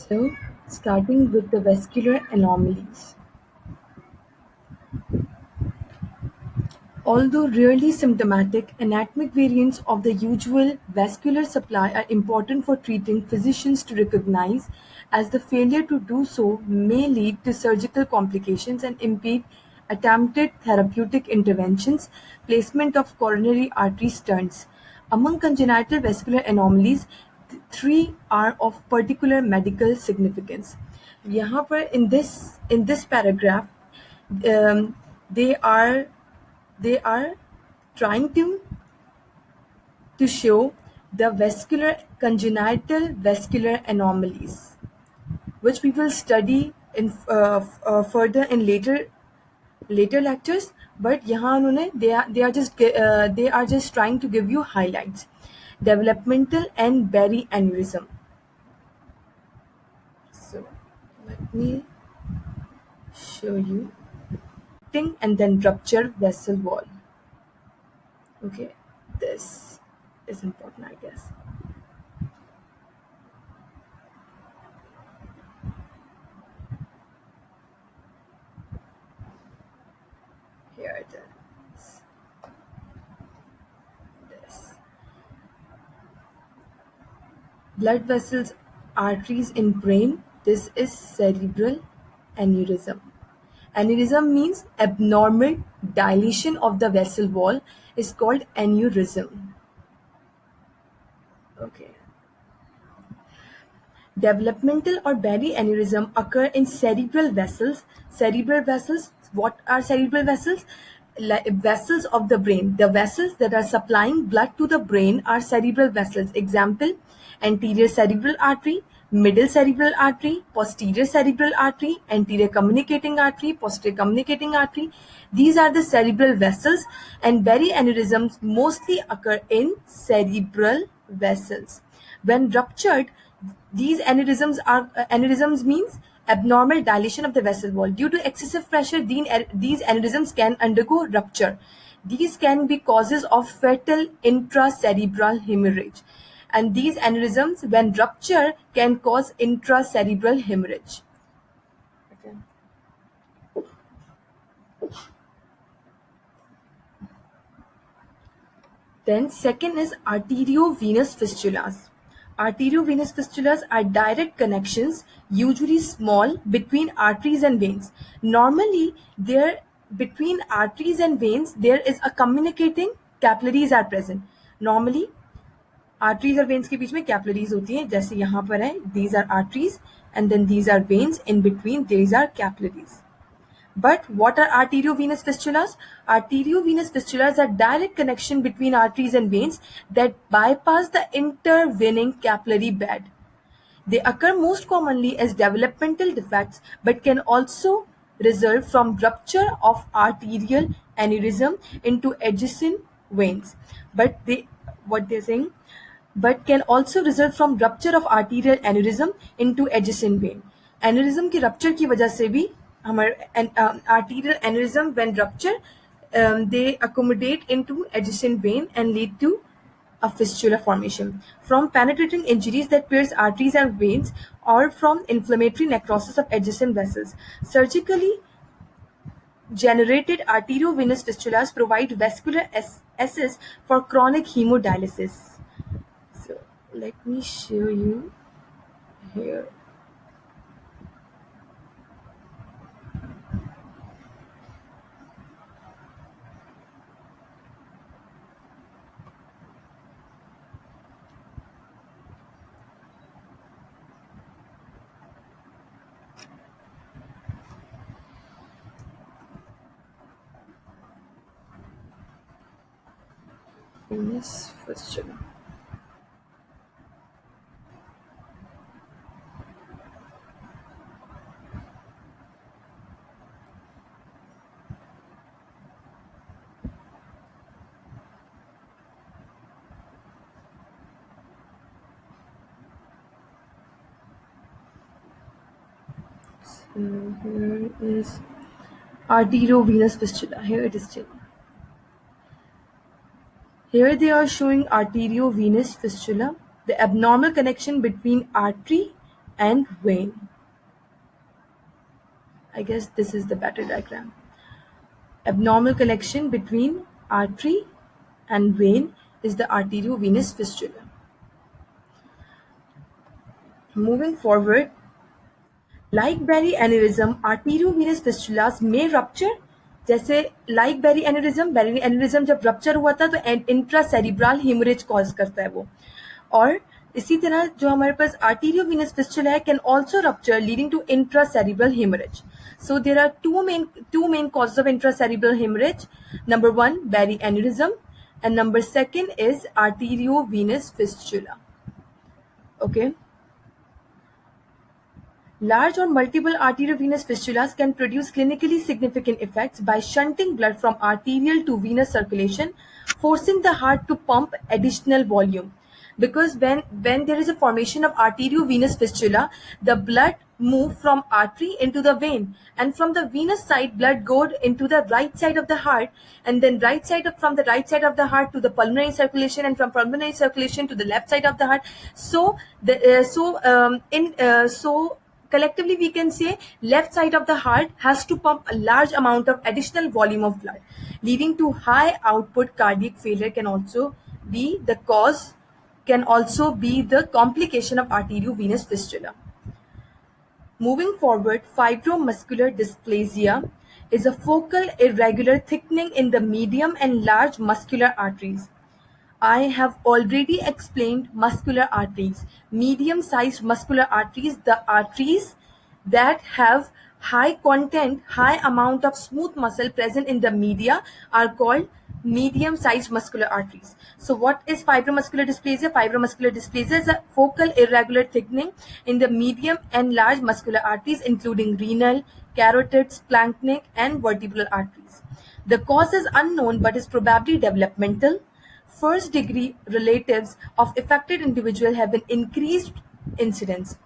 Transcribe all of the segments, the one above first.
So, starting with the vascular anomalies. Although rarely symptomatic, anatomic variants of the usual vascular supply are important for treating physicians to recognize, as the failure to do so may lead to surgical complications and impede attempted therapeutic interventions. Placement of coronary artery stents. Among congenital vascular anomalies, three are of particular medical significance. यहाँ पर in this paragraph, um, they are they are trying to show the vascular congenital vascular anomalies, which we will study in further in later lectures. But यहाँ उन्होंने they are just trying to give you highlights. Developmental and berry aneurysm. So let me show you. And then rupture vessel wall. Okay, this is important, I guess. Here it is. This. Blood vessels, arteries in brain. This is cerebral aneurysm. Aneurysm means abnormal dilation of the vessel wall is called aneurysm. Okay. Developmental or berry aneurysm occur in cerebral vessels. Cerebral vessels, what are cerebral vessels? Vessels of the brain. The vessels that are supplying blood to the brain are cerebral vessels. Example, anterior cerebral artery, middle cerebral artery, posterior cerebral artery, anterior communicating artery, posterior communicating artery. These are the cerebral vessels, and berry aneurysms mostly occur in cerebral vessels. When ruptured, these aneurysms means abnormal dilation of the vessel wall. Due to excessive pressure, these aneurysms can undergo rupture. These can be causes of fatal intracerebral hemorrhage. And these aneurysms, when rupture, can cause intracerebral hemorrhage. Okay. Then second is arteriovenous fistulas. Arteriovenous fistulas are direct connections, usually small, between arteries and veins. Normally, there between arteries and veins, there is a communicating capillaries are present. Normally, arteries और veins के बीच में capillaries होती हैं, जैसे यहाँ पर है, these are arteries and then these are veins, in between these are capillaries. But what are arteriovenous fistulas? Arteriovenous fistulas are direct connection between arteries and veins that bypass the intervening capillary bed. They occur most commonly as developmental defects, but can also result from rupture of arterial aneurysm into adjacent veins. What they're saying, but can also result from rupture of arterial aneurysm into adjacent vein. Aneurysm की rupture की वजह से भी हमारे arterial aneurysm when rupture, they accommodate into adjacent vein and lead to a fistula formation from penetrating injuries that pierce arteries and veins or from inflammatory necrosis of adjacent vessels. Surgically generated arteriovenous fistulas provide vascular access for chronic hemodialysis. So let me show you here. Venous fistula. So here is arteriovenous fistula. Here it is still. Here they are showing arteriovenous fistula, the abnormal connection between artery and vein. I guess this is the better diagram. Abnormal connection between artery and vein is the arteriovenous fistula. Moving forward, like Berry aneurysm, arteriovenous fistulas may rupture. जैसे like berry aneurysm जब rupture हुआ था तो इंट्रासेरिब्रल haemorrhage cause करता है वो. और इसी तरह जो हमारे पास arteriovenous fistula है can also rupture leading to intracerebral hemorrhage. So there are two main causes of intracerebral hemorrhage. Number one, Berry aneurysm, and number second is arteriovenous fistula. Okay. Large or multiple arteriovenous fistulas can produce clinically significant effects by shunting blood from arterial to venous circulation, forcing the heart to pump additional volume. Because when there is a formation of arteriovenous fistula, the blood move from artery into the vein, and from the venous side blood goes into the right side of the heart, and then from the right side of the heart to the pulmonary circulation, and from pulmonary circulation to the left side of the heart. So collectively we can say left side of the heart has to pump a large amount of additional volume of blood, leading to high output cardiac failure. Can also be the complication of arteriovenous fistula. Moving forward, fibromuscular dysplasia is a focal irregular thickening in the medium and large muscular arteries. I have already explained muscular arteries. Medium-sized muscular arteries, the arteries that have high amount of smooth muscle present in the media, are called medium-sized muscular arteries. So what is fibromuscular dysplasia? Fibromuscular dysplasia is a focal irregular thickening in the medium and large muscular arteries, including renal, carotid, splanchnic, and vertebral arteries. The cause is unknown but is probably developmental. First-degree relatives of affected individual have an increased incidence.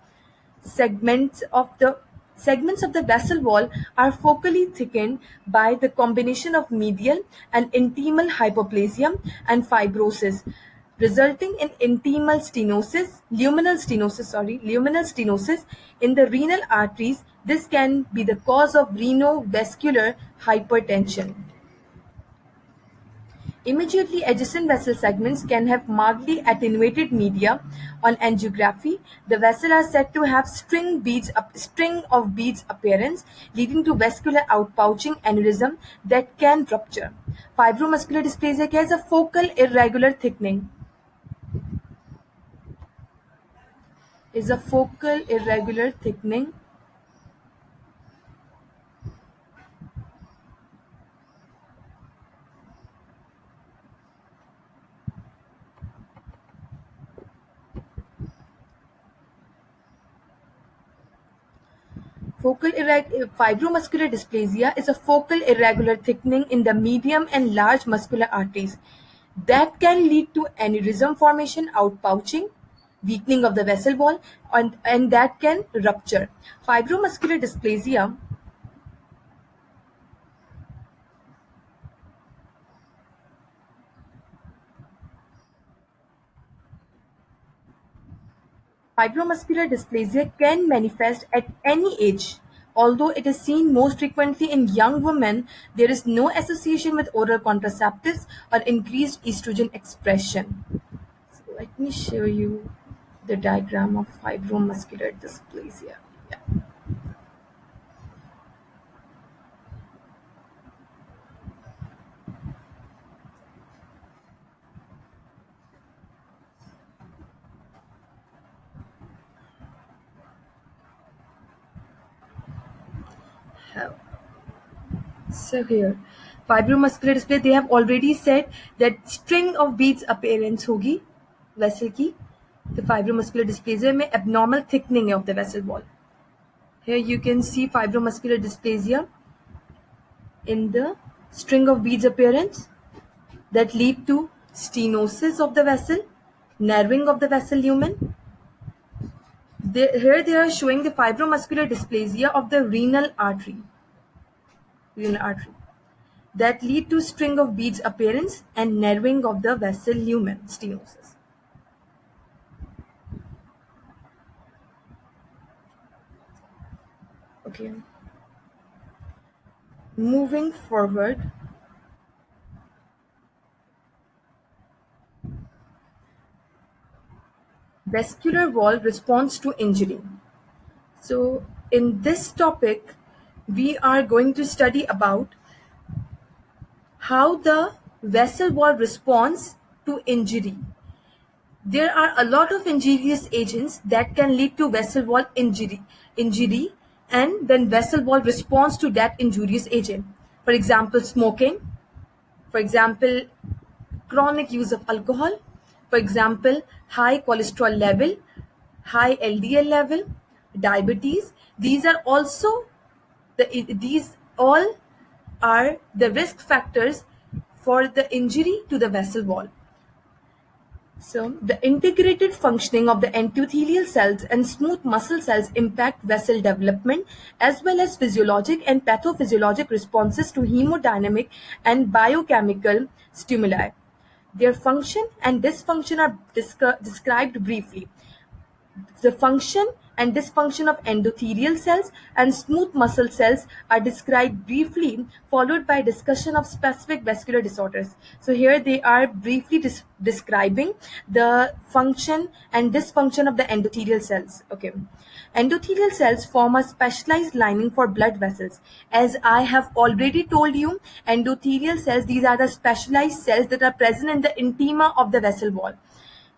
Segments of the vessel wall are focally thickened by the combination of medial and intimal hypoplasia and fibrosis, resulting in luminal stenosis in the renal arteries. This can be the cause of renovascular hypertension. Immediately adjacent vessel segments can have markedly attenuated media. On angiography, the vessels are said to have string of beads appearance, leading to vascular outpouching aneurysm that can rupture. Fibromuscular dysplasia is a focal irregular thickening. Fibromuscular dysplasia is a focal irregular thickening in the medium and large muscular arteries that can lead to aneurysm formation, outpouching, weakening of the vessel wall, and that can rupture. Fibromuscular dysplasia can manifest at any age. Although it is seen most frequently in young women, there is no association with oral contraceptives or increased estrogen expression. So let me show you the diagram of fibromuscular dysplasia. Yeah. So here, fibromuscular display, they have already said that string of beads appearance होगी vessel की. The fibromuscular dysplasia में abnormal thickening of the vessel wall. Here you can see fibromuscular dysplasia in the string of beads appearance that lead to stenosis of the vessel, narrowing of the vessel lumen. Here they are showing the fibromuscular dysplasia of the renal artery that lead to string of beads appearance and narrowing of the vessel lumen, stenosis. Okay, moving forward, vascular wall response to injury. So in this topic, we are going to study about how the vessel wall responds to injury. There are a lot of injurious agents that can lead to vessel wall injury, and then vessel wall responds to that injurious agent. For example, smoking, for example, chronic use of alcohol, for example, high cholesterol level, high LDL level, diabetes. These are also these all are the risk factors for the injury to the vessel wall. So, the integrated functioning of the endothelial cells and smooth muscle cells impact vessel development as well as physiologic and pathophysiologic responses to hemodynamic and biochemical stimuli. Their function and dysfunction are described briefly. The function and dysfunction of endothelial cells and smooth muscle cells are described briefly, followed by discussion of specific vascular disorders. So here they are briefly describing the function and dysfunction of the endothelial cells. Okay. Endothelial cells form a specialized lining for blood vessels. As I have already told you, endothelial cells, these are the specialized cells that are present in the intima of the vessel wall.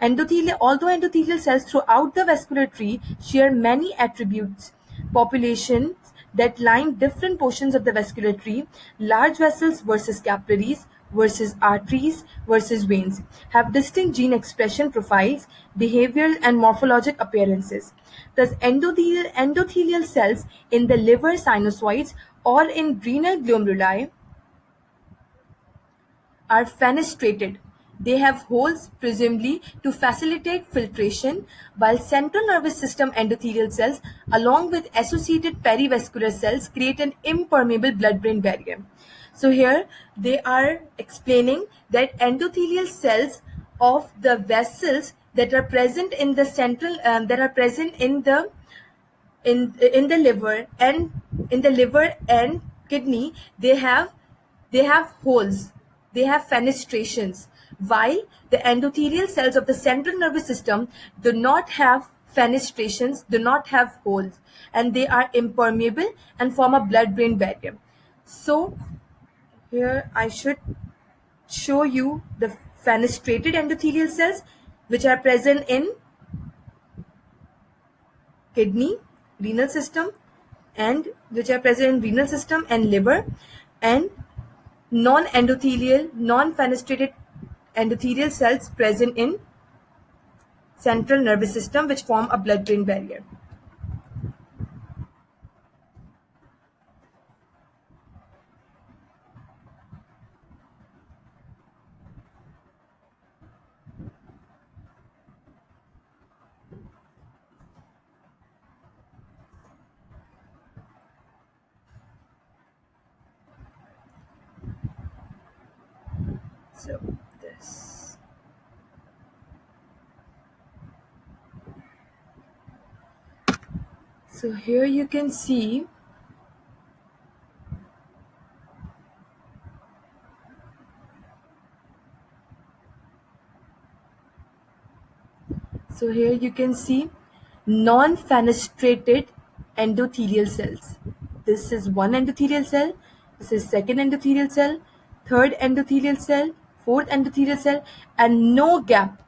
Although endothelial cells throughout the vascular tree share many attributes, populations that line different portions of the vascular tree, large vessels versus capillaries versus arteries versus veins, have distinct gene expression profiles, behavioral and morphologic appearances. Thus, endothelial cells in the liver sinusoids or in renal glomeruli are fenestrated. They have holes presumably to facilitate filtration, while central nervous system endothelial cells along with associated perivascular cells create an impermeable blood-brain barrier. So here they are explaining that endothelial cells of the vessels that are present in the central that are present in the liver and kidney, they have holes, they have fenestrations, while the endothelial cells of the central nervous system do not have fenestrations, do not have holes, and they are impermeable and form a blood-brain barrier. So here I should show you the fenestrated endothelial cells which are present in kidney, renal system, and which are present in renal system and liver, and non-endothelial, non-fenestrated endothelial cells present in central nervous system which form a blood-brain barrier. So this. So here you can see non-fenestrated endothelial cells. This is one endothelial cell, this is second endothelial cell, third endothelial cell, fourth endothelial cell, and no gap.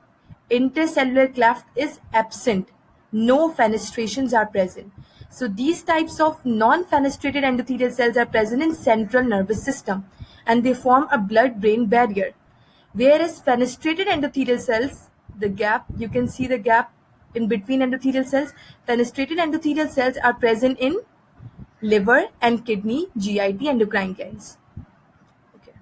Intercellular cleft is absent. No fenestrations are present. So these types of non-fenestrated endothelial cells are present in central nervous system, and they form a blood-brain barrier. Whereas fenestrated endothelial cells, the gap, you can see the gap in between endothelial cells. Fenestrated endothelial cells are present in liver and kidney, GIT, endocrine glands. Okay.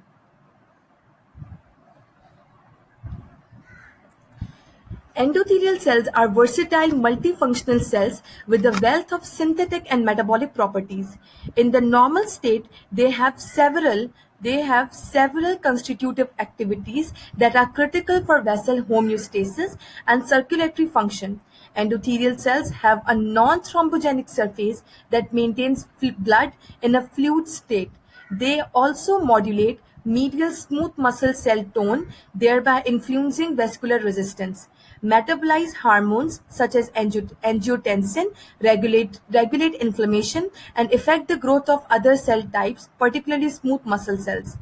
Endothelial cells are versatile multifunctional cells with a wealth of synthetic and metabolic properties. In the normal state, they have several They have several constitutive activities that are critical for vessel homeostasis and circulatory function. Endothelial cells have a non-thrombogenic surface that maintains blood in a fluid state. They also modulate medial smooth muscle cell tone, thereby influencing vascular resistance. Metabolize hormones such as angiotensin, regulate inflammation, and affect the growth of other cell types, particularly smooth muscle cells.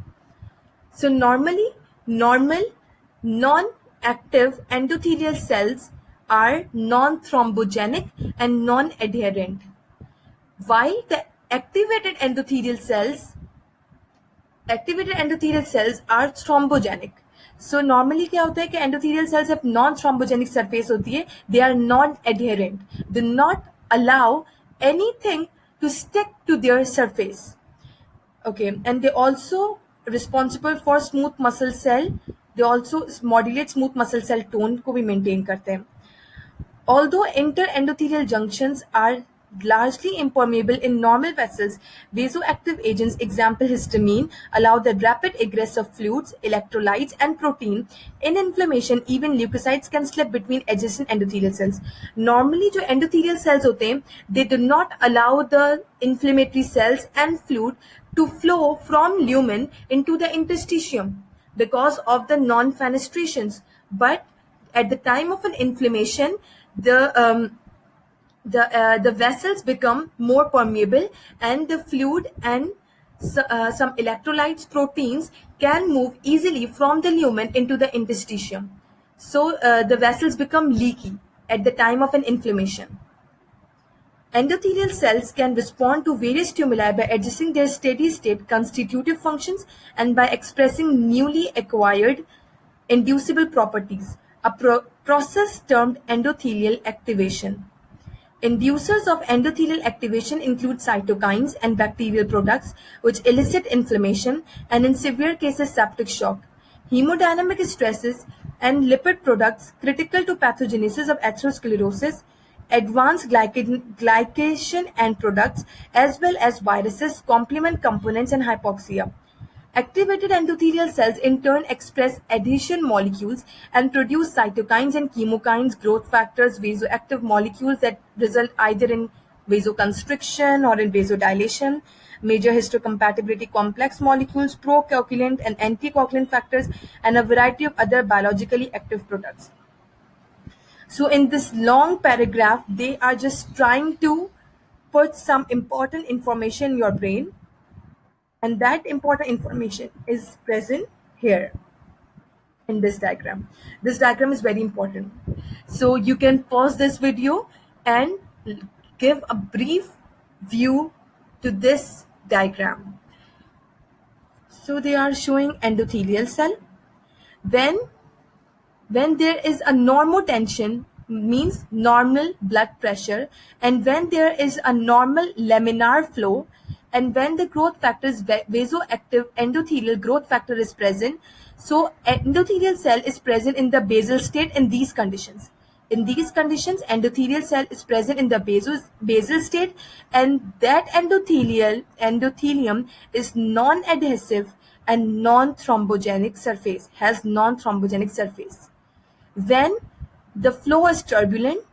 So normally, normal, non-active endothelial cells are non-thrombogenic and non-adherent, while the activated endothelial cells are thrombogenic. So normally क्या होता है कि endothelial cells have non-thrombogenic surface होती है, they are non-adherent, do not allow anything to stick to their surface. Okay, and they also responsible for smooth muscle cell. They also modulate smooth muscle cell tone को भी maintain करते हैं. Although interendothelial junctions are largely impermeable in normal vessels, vasoactive agents, example histamine, allow the rapid egress of fluids, electrolytes, and protein. In inflammation, even leukocytes can slip between adjacent endothelial cells. Normally, जो endothelial cells होते हैं, they do not allow the inflammatory cells and fluid to flow from lumen into the interstitium because of the non-fenestrations. But at the time of an inflammation, the vessels become more permeable, and the fluid and some electrolytes, proteins can move easily from the lumen into the interstitium. So the vessels become leaky at the time of an inflammation. Endothelial cells can respond to various stimuli by adjusting their steady-state constitutive functions and by expressing newly acquired inducible properties, a process termed endothelial activation. Inducers of endothelial activation include cytokines and bacterial products, which elicit inflammation and, in severe cases, septic shock. Hemodynamic stresses and lipid products critical to pathogenesis of atherosclerosis, advanced glycation end products, as well as viruses, complement components, and hypoxia. Activated endothelial cells in turn express adhesion molecules and produce cytokines and chemokines, growth factors, vasoactive molecules that result either in vasoconstriction or in vasodilation, major histocompatibility complex molecules, procoagulant and anticoagulant factors, and a variety of other biologically active products. So in this long paragraph, they are just trying to put some important information in your brain, and that important information is present here in this diagram. This diagram is very important. So you can pause this video and give a brief view to this diagram. So they are showing endothelial cell. When there is a normotension, means normal blood pressure, and when there is a normal laminar flow, and when the growth factor is vasoactive endothelial growth factor is present, so endothelial cell is present in the basal state in these conditions. In these conditions, endothelial cell is present in the basal state, and that endothelium is non-adhesive and non-thrombogenic surface, has non-thrombogenic surface. When the flow is turbulent,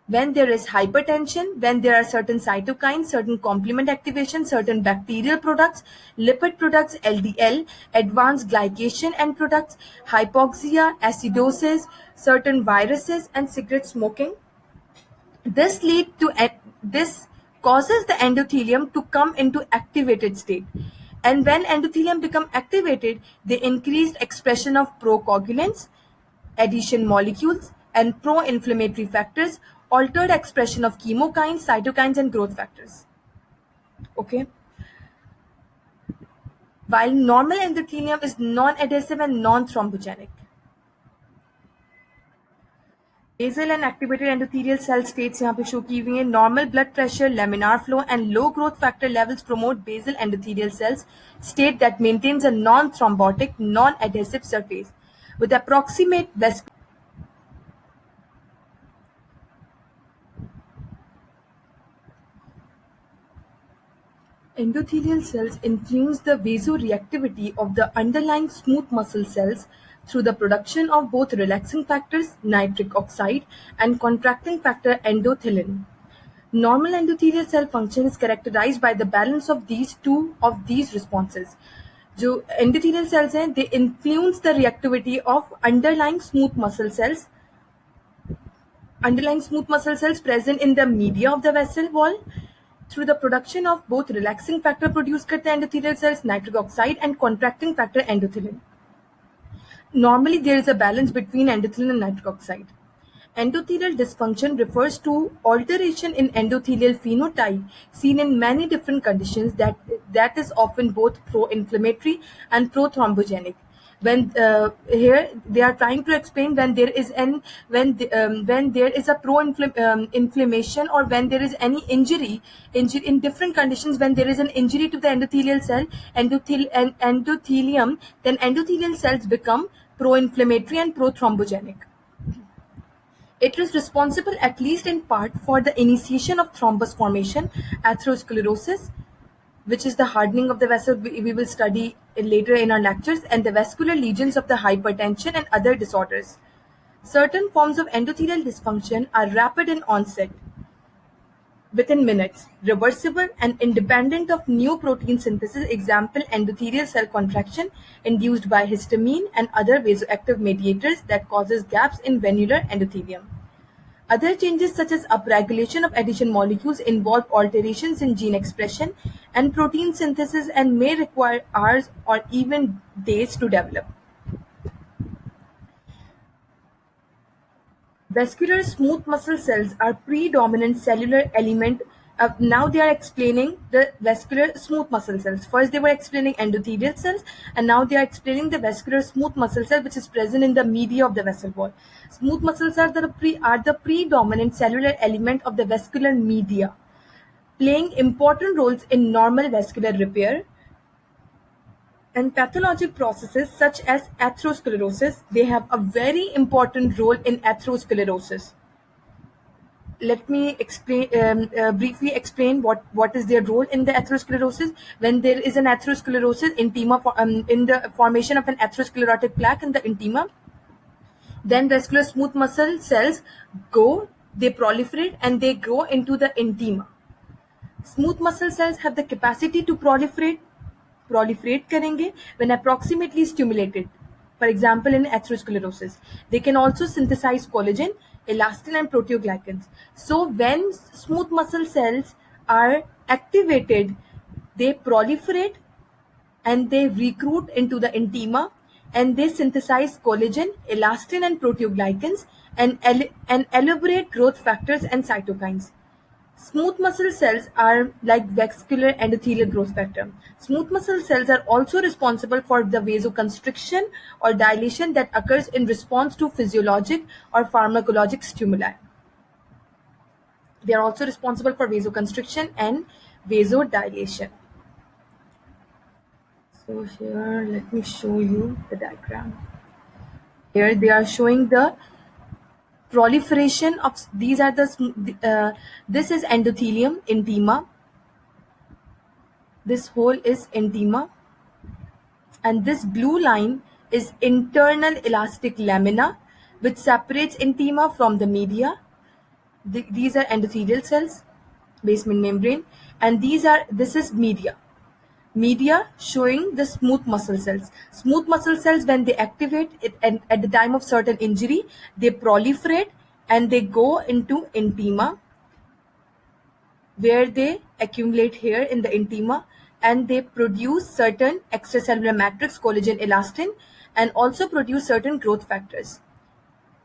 when there is hypertension, when there are certain cytokines, certain complement activation, certain bacterial products, lipid products, LDL, advanced glycation end products, hypoxia, acidosis, certain viruses, and cigarette smoking. This causes the endothelium to come into activated state. And when endothelium become activated, they increased expression of procoagulants, adhesion molecules, and pro-inflammatory factors, altered expression of chemokines, cytokines, and growth factors. Okay. While normal endothelium is non-adhesive and non-thrombogenic. Basal and activated endothelial cell states यहाँ पे show की हुई हैं. Normal blood pressure, laminar flow, and low growth factor levels promote basal endothelial cells state that maintains a non-thrombotic, non-adhesive surface with approximate vascular. Endothelial cells influence the vasoreactivity of the underlying smooth muscle cells through the production of both relaxing factors, nitric oxide, and contracting factor endothelin. Normal endothelial cell function is characterized by the balance of these responses. जो endothelial cells हैं, they influence the reactivity of underlying smooth muscle cells present in the media of the vessel wall through the production of both relaxing factor produced करते हैं endothelial cells, nitric oxide, and contracting factor endothelin. Normally, there is a balance between endothelin and nitric oxide. Endothelial dysfunction refers to alteration in endothelial phenotype seen in many different conditions that is often both pro-inflammatory and pro-thrombogenic. When here they are trying to explain when there is when there is a inflammation, or when there is any injury in different conditions, when there is an injury to the endothelial cell, endothelium, then endothelial cells become pro-inflammatory and pro-thrombogenic. It is responsible, at least in part, for the initiation of thrombus formation, atherosclerosis, which is the hardening of the vessel we will study later in our lectures, and the vascular lesions of the hypertension and other disorders. Certain forms of endothelial dysfunction are rapid in onset, within minutes, reversible, and independent of new protein synthesis. Example, endothelial cell contraction induced by histamine and other vasoactive mediators that causes gaps in venular endothelium. Other changes such as upregulation of adhesion molecules involve alterations in gene expression and protein synthesis and may require hours or even days to develop. Vascular smooth muscle cells are predominant cellular element. Now they are explaining the vascular smooth muscle cells. First they were explaining endothelial cells, and now they are explaining the vascular smooth muscle cell, which is present in the media of the vessel wall. Smooth muscle cells are the predominant cellular element of the vascular media, playing important roles in normal vascular repair and pathologic processes such as atherosclerosis. They have a very important role in atherosclerosis. Let me briefly explain what is their role in the atherosclerosis. When there is an atherosclerosis, in the formation of an atherosclerotic plaque in the intima, then vascular smooth muscle cells they proliferate and they grow into the intima. Smooth muscle cells have the capacity to proliferate करेंगे when approximately stimulated. For example, in atherosclerosis, they can also synthesize collagen, elastin, and proteoglycans. So when smooth muscle cells are activated, they proliferate and they recruit into the intima, and they synthesize collagen, elastin, and proteoglycans, and elaborate growth factors and cytokines. Smooth muscle cells are like vascular endothelial growth factor. Smooth muscle cells are also responsible for the vasoconstriction or dilation that occurs in response to physiologic or pharmacologic stimuli. They are also responsible for vasoconstriction and vasodilation. So here, let me show you the diagram. Here they are showing the proliferation of these are this is endothelium, intima. This whole is intima, and this blue line is internal elastic lamina, which separates intima from the media. These are endothelial cells, basement membrane, and this is media. Media showing the smooth muscle cells. Smooth muscle cells, when they activate it, and at the time of certain injury, they proliferate and they go into intima, where they accumulate here in the intima, and they produce certain extracellular matrix, collagen, elastin, and also produce certain growth factors.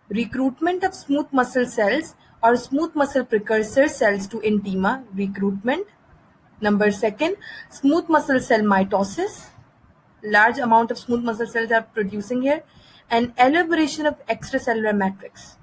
Recruitment of smooth muscle cells or smooth muscle precursor cells to intima, recruitment. Number second, smooth muscle cell mitosis. Large amount of smooth muscle cells are producing here, and elaboration of extracellular matrix.